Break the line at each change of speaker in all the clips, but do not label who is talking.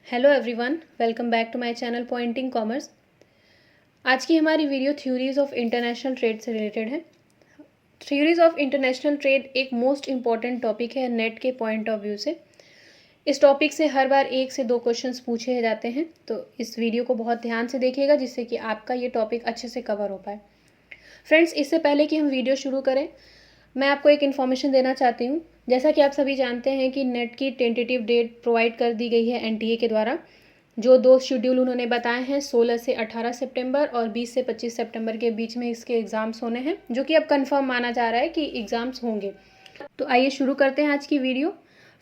Hello everyone, welcome back to my channel pointing commerce. आज की हमारी video theories of international trade से related है। थ्योरीज ऑफ इंटरनेशनल ट्रेड एक most important topic है NET के पॉइंट ऑफ व्यू से। इस टॉपिक से हर बार 1 से 2 क्वेश्चंस पूछे जाते हैं, तो इस वीडियो को बहुत ध्यान से देखिएगा जिससे कि आपका ये टॉपिक अच्छे से कवर हो पाए। फ्रेंड्स, इससे पहले कि हम वीडियो शुरू करें, मैं आपको एक इन्फॉर्मेशन देना चाहती हूँ। जैसा कि आप सभी जानते हैं कि नेट की टेंटेटिव डेट प्रोवाइड कर दी गई है एनटीए के द्वारा। जो 2 शेड्यूल उन्होंने बताए हैं, 16 से 18 सितंबर और 20 से 25 सितंबर के बीच में इसके एग्ज़ाम्स होने हैं, जो कि अब कंफर्म माना जा रहा है कि एग्ज़ाम्स होंगे। तो आइए शुरू करते हैं आज की video.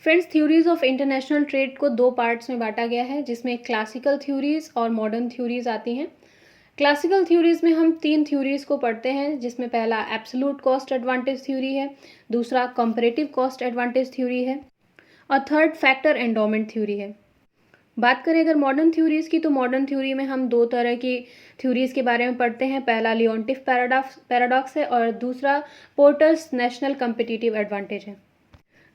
Friends, theories of international trade को 2 पार्ट्स में बांटा गया है, जिसमें क्लासिकल थ्योरीज और मॉडर्न थ्योरीज आती हैं। क्लासिकल थ्योरीज में हम 3 थ्योरीज को पढ़ते हैं, जिसमें पहला एब्सोल्यूट कॉस्ट एडवांटेज थ्योरी है, दूसरा कंपैरेटिव कॉस्ट एडवांटेज थ्योरी है और थर्ड फैक्टर एंडोमेंट थ्योरी है। बात करें अगर मॉडर्न थ्योरीज की, तो मॉडर्न थ्योरी में हम 2 तरह की थ्योरीज के बारे में पढ़ते हैं। पहला लियोन्टिफ पैराडॉक्स है और दूसरा पोर्टर्स नेशनल कम्पिटिटिव एडवांटेज है।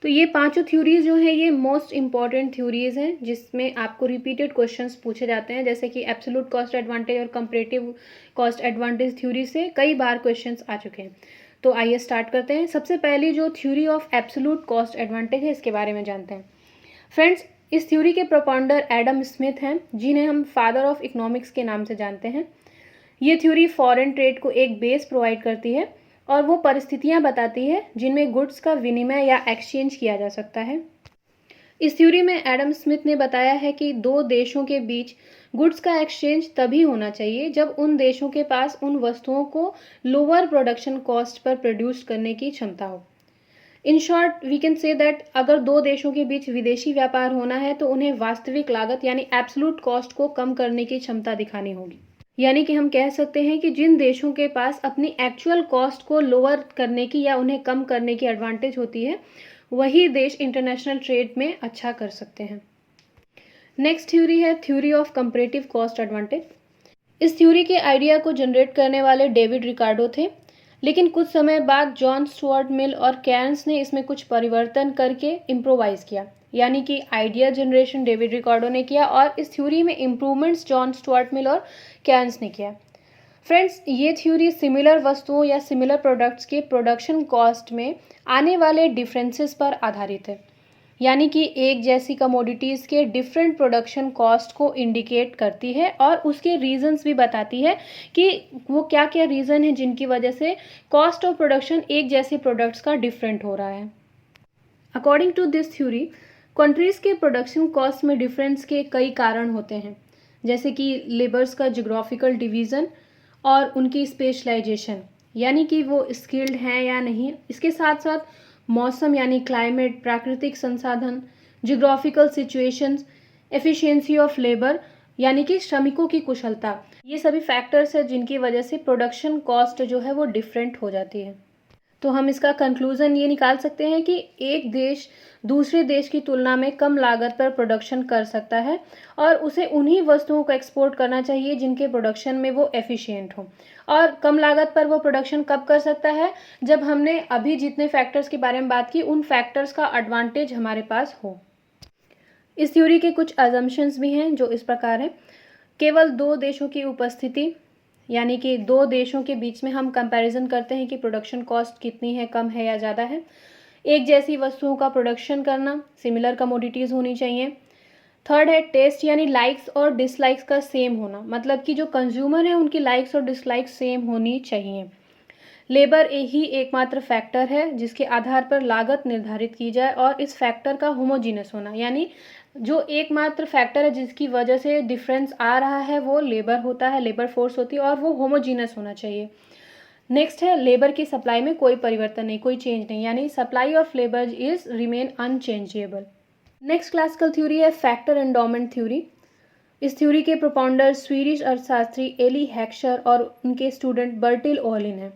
तो ये पांचों थ्योरीज जो हैं, ये मोस्ट इंपॉर्टेंट थ्योरीज हैं जिसमें आपको रिपीटेड क्वेश्चंस पूछे जाते हैं। जैसे कि एब्सोल्यूट कॉस्ट एडवांटेज और कंपैरेटिव कॉस्ट एडवांटेज थ्योरी से कई बार क्वेश्चंस आ चुके हैं। तो आइए स्टार्ट करते हैं। सबसे पहले जो theory of absolute cost advantage है, इसके बारे में जानते हैं। फ्रेंड्स, इस थ्योरी के प्रोपाउंडर एडम स्मिथ हैं, जिन्हें हम फादर ऑफ इकोनॉमिक्स के नाम से जानते हैं। ये थ्योरी फॉरेन ट्रेड को एक बेस प्रोवाइड करती है और वो परिस्थितियां बताती है जिनमें गुड्स का विनिमय या एक्सचेंज किया जा सकता है। इस थ्योरी में एडम स्मिथ ने बताया है कि 2 देशों के बीच गुड्स का एक्सचेंज तभी होना चाहिए जब उन देशों के पास उन वस्तुओं को लोअर प्रोडक्शन कॉस्ट पर प्रोड्यूस करने की क्षमता हो। In short we can say that अगर 2 देशों के बीच विदेशी व्यापार होना है तो उन्हें वास्तविक लागत यानी एब्सोल्यूट कॉस्ट को कम करने की क्षमता दिखानी होगी। यानी कि हम कह सकते हैं कि जिन देशों के पास अपनी एक्चुअल कॉस्ट को लोअर करने की या उन्हें कम करने की एडवांटेज होती है, वही देश इंटरनेशनल ट्रेड में अच्छा कर सकते हैं। नेक्स्ट थ्योरी है theory of comparative cost advantage. इस थ्योरी के आइडिया को जनरेट करने वाले डेविड रिकार्डो थे, लेकिन कुछ समय बाद जॉन स्टुअर्ट मिल और कैर्न्स ने इसमें कुछ परिवर्तन करके इम्प्रोवाइज किया। यानी कि आइडिया जनरेशन डेविड रिकार्डो ने किया और इस थ्योरी में इम्प्रूवमेंट्स जॉन स्टुअर्ट मिल और कैर्न्स ने किया। फ्रेंड्स, ये थ्योरी सिमिलर वस्तुओं या सिमिलर प्रोडक्ट्स के प्रोडक्शन कॉस्ट में आने वाले डिफरेंसेस पर आधारित है। यानी कि एक जैसी कमोडिटीज़ के डिफरेंट प्रोडक्शन कॉस्ट को इंडिकेट करती है और उसके रीजंस भी बताती है कि वो क्या क्या रीज़न है जिनकी वजह से कॉस्ट ऑफ प्रोडक्शन एक जैसे प्रोडक्ट्स का डिफरेंट हो रहा है। According to this theory, countries के प्रोडक्शन कॉस्ट में डिफरेंस के कई कारण होते हैं, जैसे कि लेबर्स का जियोग्राफिकल डिवीज़न और उनकी स्पेशलाइजेशन, यानी कि वो स्किल्ड हैं या नहीं। इसके साथ साथ मौसम यानी क्लाइमेट, प्राकृतिक संसाधन, geographical situations, efficiency of labour यानी कि श्रमिकों की कुशलता, ये सभी फैक्टर्स हैं जिनकी वजह से प्रोडक्शन कॉस्ट जो है वो डिफरेंट हो जाती है। तो हम इसका कंक्लूजन ये निकाल सकते हैं कि एक देश दूसरे देश की तुलना में कम लागत पर प्रोडक्शन कर सकता है और उसे उन्हीं वस्तुओं को एक्सपोर्ट करना चाहिए जिनके प्रोडक्शन में वो एफिशिएंट हो। और कम लागत पर वो प्रोडक्शन कब कर सकता है? जब हमने अभी जितने फैक्टर्स के बारे में बात की, उन फैक्टर्स का एडवांटेज हमारे पास हो। इस थ्योरी के कुछ अजम्पशंस भी हैं जो इस प्रकार हैं। केवल 2 देशों की उपस्थिति, यानी कि 2 देशों के बीच में हम कंपैरिजन करते हैं कि प्रोडक्शन कॉस्ट कितनी है, कम है या ज़्यादा है। एक जैसी वस्तुओं का प्रोडक्शन करना, सिमिलर कमोडिटीज़ होनी चाहिए। थर्ड है टेस्ट, यानी लाइक्स और डिसलाइक्स का सेम होना, मतलब कि जो कंज्यूमर है उनकी लाइक्स और डिसलाइक्स सेम होनी चाहिए। लेबर ही एकमात्र फैक्टर है जिसके आधार पर लागत निर्धारित की जाए और इस फैक्टर का होमोजीनस होना, यानी जो एकमात्र फैक्टर है जिसकी वजह से डिफरेंस आ रहा है वो लेबर होता है, लेबर फोर्स होती है और वो होमोजीनस होना चाहिए। नेक्स्ट है लेबर की सप्लाई में कोई परिवर्तन नहीं, कोई चेंज नहीं, यानी supply of labour is remain unchangeable. Next classical theory है फैक्टर एंडोमेंट थ्योरी। इस थ्योरी के प्रोपाउंडर स्वीडिश अर्थशास्त्री एली हेक्सर और उनके स्टूडेंट बर्टिल ओहलिन हैं।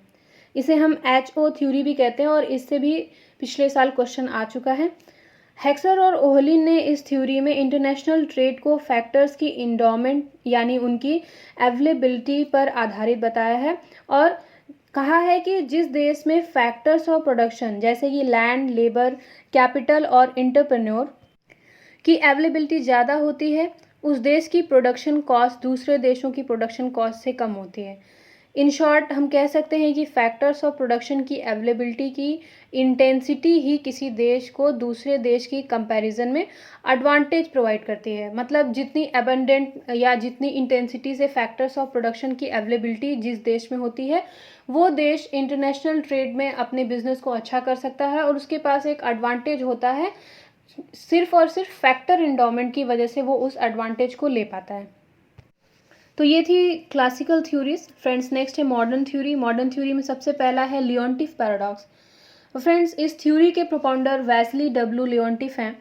इसे हम HO थ्योरी भी कहते हैं और इससे भी पिछले साल क्वेश्चन आ चुका है। हेक्सर और ओहलिन ने इस थ्योरी में इंटरनेशनल ट्रेड को फैक्टर्स की इंडोमेंट यानी उनकी अवेलेबिलिटी पर आधारित बताया है और कहा है कि जिस देश में फैक्टर्स ऑफ प्रोडक्शन जैसे कि लैंड, लेबर, कैपिटल और एंटरप्रेन्योर की अवेलेबिलिटी ज़्यादा होती है, उस देश की प्रोडक्शन कॉस्ट दूसरे देशों की प्रोडक्शन कॉस्ट से कम होती है। इन शॉर्ट हम कह सकते हैं कि फैक्टर्स ऑफ प्रोडक्शन की अवेलेबिलिटी की इंटेंसिटी ही किसी देश को दूसरे देश की कंपैरिजन में एडवांटेज प्रोवाइड करती है। मतलब जितनी एबंडेंट या जितनी इंटेंसिटी से फैक्टर्स ऑफ प्रोडक्शन की अवेलेबिलिटी जिस देश में होती है, वो देश इंटरनेशनल ट्रेड में अपने बिजनेस को अच्छा कर सकता है और उसके पास एक एडवांटेज होता है। सिर्फ और सिर्फ फैक्टर एंडोमेंट की वजह से वो उस एडवांटेज को ले पाता है। तो ये थी क्लासिकल थ्योरीज। फ्रेंड्स, नेक्स्ट है मॉडर्न थ्योरी। मॉडर्न थ्योरी में सबसे पहला है लियोंटिफ पैराडॉक्स। फ्रेंड्स, इस थ्योरी के प्रोपाउंडर वेस्ली डब्ल्यू लियोंटिफ हैं,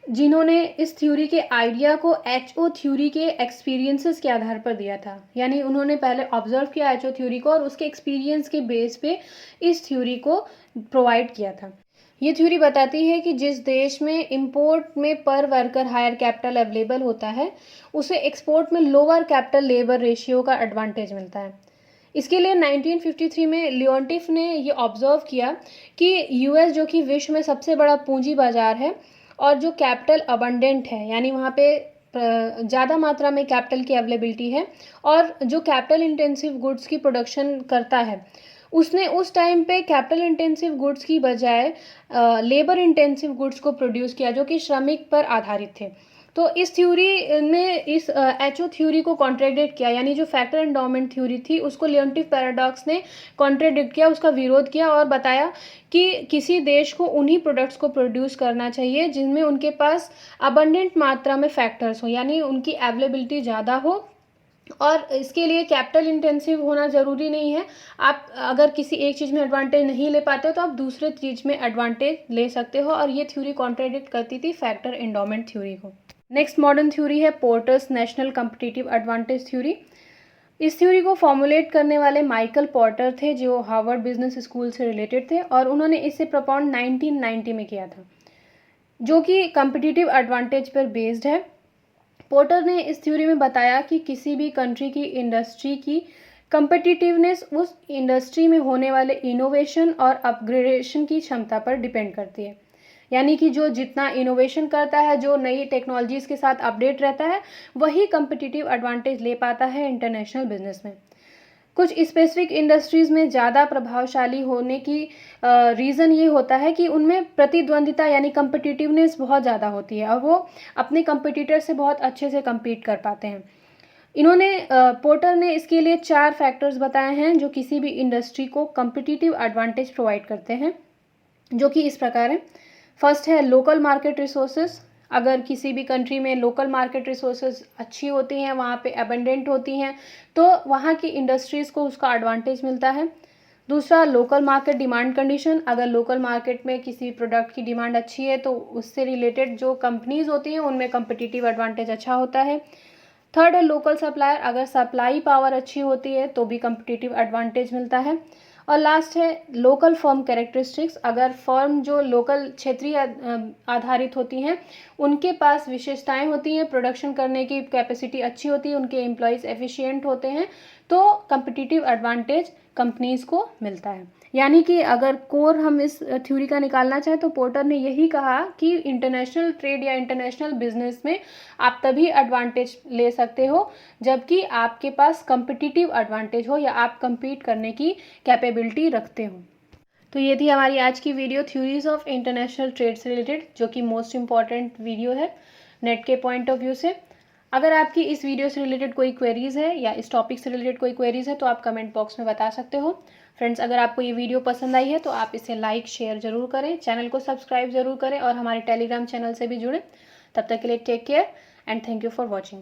जिन्होंने इस थ्योरी के आइडिया को एचओ थ्योरी के एक्सपीरियंसेस के आधार पर दिया था। यानी उन्होंने पहले ऑब्जर्व किया एचओ थ्योरी को और उसके एक्सपीरियंस के बेस पे इस थ्योरी को प्रोवाइड किया था। ये थ्योरी बताती है कि जिस देश में इंपोर्ट में पर वर्कर हायर कैपिटल अवेलेबल होता है, उसे एक्सपोर्ट में लोअर कैपिटल लेबर रेशियो का एडवांटेज मिलता है। इसके लिए 1953 में लियोंटिफ ने ये ऑब्जर्व किया कि यूएस, जो कि विश्व में सबसे बड़ा पूंजी बाजार है और जो कैपिटल अबंडेंट है, यानी वहाँ पे ज़्यादा मात्रा में कैपिटल की अवेलेबिलिटी है और जो कैपिटल इंटेंसिव गुड्स की प्रोडक्शन करता है, उसने उस टाइम पे कैपिटल इंटेंसिव गुड्स की बजाय लेबर इंटेंसिव गुड्स को प्रोड्यूस किया, जो कि श्रमिक पर आधारित थे। तो इस थ्योरी ने इस एचओ थ्योरी को कॉन्ट्रडिक्ट किया, यानी जो फैक्टर एंडोमेंट थ्योरी थी उसको लियोंटिफ पैराडॉक्स ने कॉन्ट्रडिक्ट किया, उसका विरोध किया और बताया कि किसी देश को उन्हीं प्रोडक्ट्स को प्रोड्यूस करना चाहिए जिनमें उनके पास अबंडेंट मात्रा में फैक्टर्स हो, यानी उनकी अवेलेबिलिटी ज़्यादा हो। और इसके लिए कैपिटल इंटेंसिव होना ज़रूरी नहीं है। आप अगर किसी एक चीज़ में एडवांटेज नहीं ले पाते हो तो आप दूसरे चीज़ में एडवांटेज ले सकते हो, और ये थ्योरी कॉन्ट्रडिक्ट करती थी फैक्टर एंडोमेंट थ्योरी को। नेक्स्ट मॉडर्न थ्योरी है porters national competitive advantage theory. इस थ्योरी को फॉर्मुलेट करने वाले माइकल पोर्टर थे, जो हार्वर्ड बिजनेस स्कूल से रिलेटेड थे, और उन्होंने इसे प्रपोंड 1990 में किया था, जो कि कम्पिटिटिव एडवांटेज पर बेस्ड है। पोर्टर ने इस थ्योरी में बताया कि किसी भी कंट्री की इंडस्ट्री की कम्पिटिटिवनेस उस इंडस्ट्री में होने वाले इनोवेशन और अपग्रेडेशन की क्षमता पर डिपेंड करती है। यानी कि जो जितना इनोवेशन करता है, जो नई टेक्नोलॉजीज़ के साथ अपडेट रहता है, वही कम्पिटिटिव एडवांटेज ले पाता है इंटरनेशनल बिजनेस में। कुछ स्पेसिफिक इंडस्ट्रीज़ में ज़्यादा प्रभावशाली होने की रीज़न ये होता है कि उनमें प्रतिद्वंदिता यानी कम्पिटिटिवनेस बहुत ज़्यादा होती है और वो अपने कंपटीटर से बहुत अच्छे से compete कर पाते हैं। पोर्टर ने इसके लिए 4 फैक्टर्स बताए हैं जो किसी भी इंडस्ट्री को कम्पिटिटिव एडवांटेज प्रोवाइड करते हैं, जो कि इस प्रकार है। फर्स्ट है लोकल मार्केट रिसोर्सेज। अगर किसी भी कंट्री में लोकल मार्केट रिसोर्सेज अच्छी होती हैं, वहाँ पे अबंडेंट होती हैं, तो वहाँ की इंडस्ट्रीज़ को उसका एडवांटेज मिलता है। दूसरा, लोकल मार्केट डिमांड कंडीशन। अगर लोकल मार्केट में किसी प्रोडक्ट की डिमांड अच्छी है तो उससे रिलेटेड जो कंपनीज होती हैं उनमें कम्पिटिटिव एडवांटेज अच्छा होता है। थर्ड है लोकल सप्लायर। अगर सप्लाई पावर अच्छी होती है तो भी कम्पिटिटिव एडवांटेज मिलता है। और लास्ट है लोकल फर्म कैरेक्टरिस्टिक्स। अगर फर्म जो लोकल क्षेत्रीय आधारित होती हैं, उनके पास विशेषताएं होती हैं, प्रोडक्शन करने की कैपेसिटी अच्छी होती है, उनके एम्प्लॉयज़ एफिशिएंट होते हैं, तो कम्पिटिटिव एडवांटेज कंपनीज़ को मिलता है। यानी कि अगर कोर हम इस थ्योरी का निकालना चाहें तो पोर्टर ने यही कहा कि इंटरनेशनल ट्रेड या इंटरनेशनल बिजनेस में आप तभी एडवांटेज ले सकते हो जबकि आपके पास कम्पिटिटिव एडवांटेज हो या आप compete करने की कैपेबिलिटी रखते हो। तो ये थी हमारी आज की video theories of international trade से रिलेटेड, जो कि मोस्ट इंपॉर्टेंट वीडियो है नेट के पॉइंट ऑफ व्यू से। अगर आपकी इस वीडियो से रिलेटेड कोई क्वेरीज़ है या इस टॉपिक से रिलेटेड कोई क्वेरीज़ है तो आप कमेंट बॉक्स में बता सकते हो। फ्रेंड्स, अगर आपको ये वीडियो पसंद आई है तो आप इसे लाइक शेयर ज़रूर करें, चैनल को सब्सक्राइब ज़रूर करें और हमारे टेलीग्राम चैनल से भी जुड़ें। तब तक के लिए take care and thank you for watching.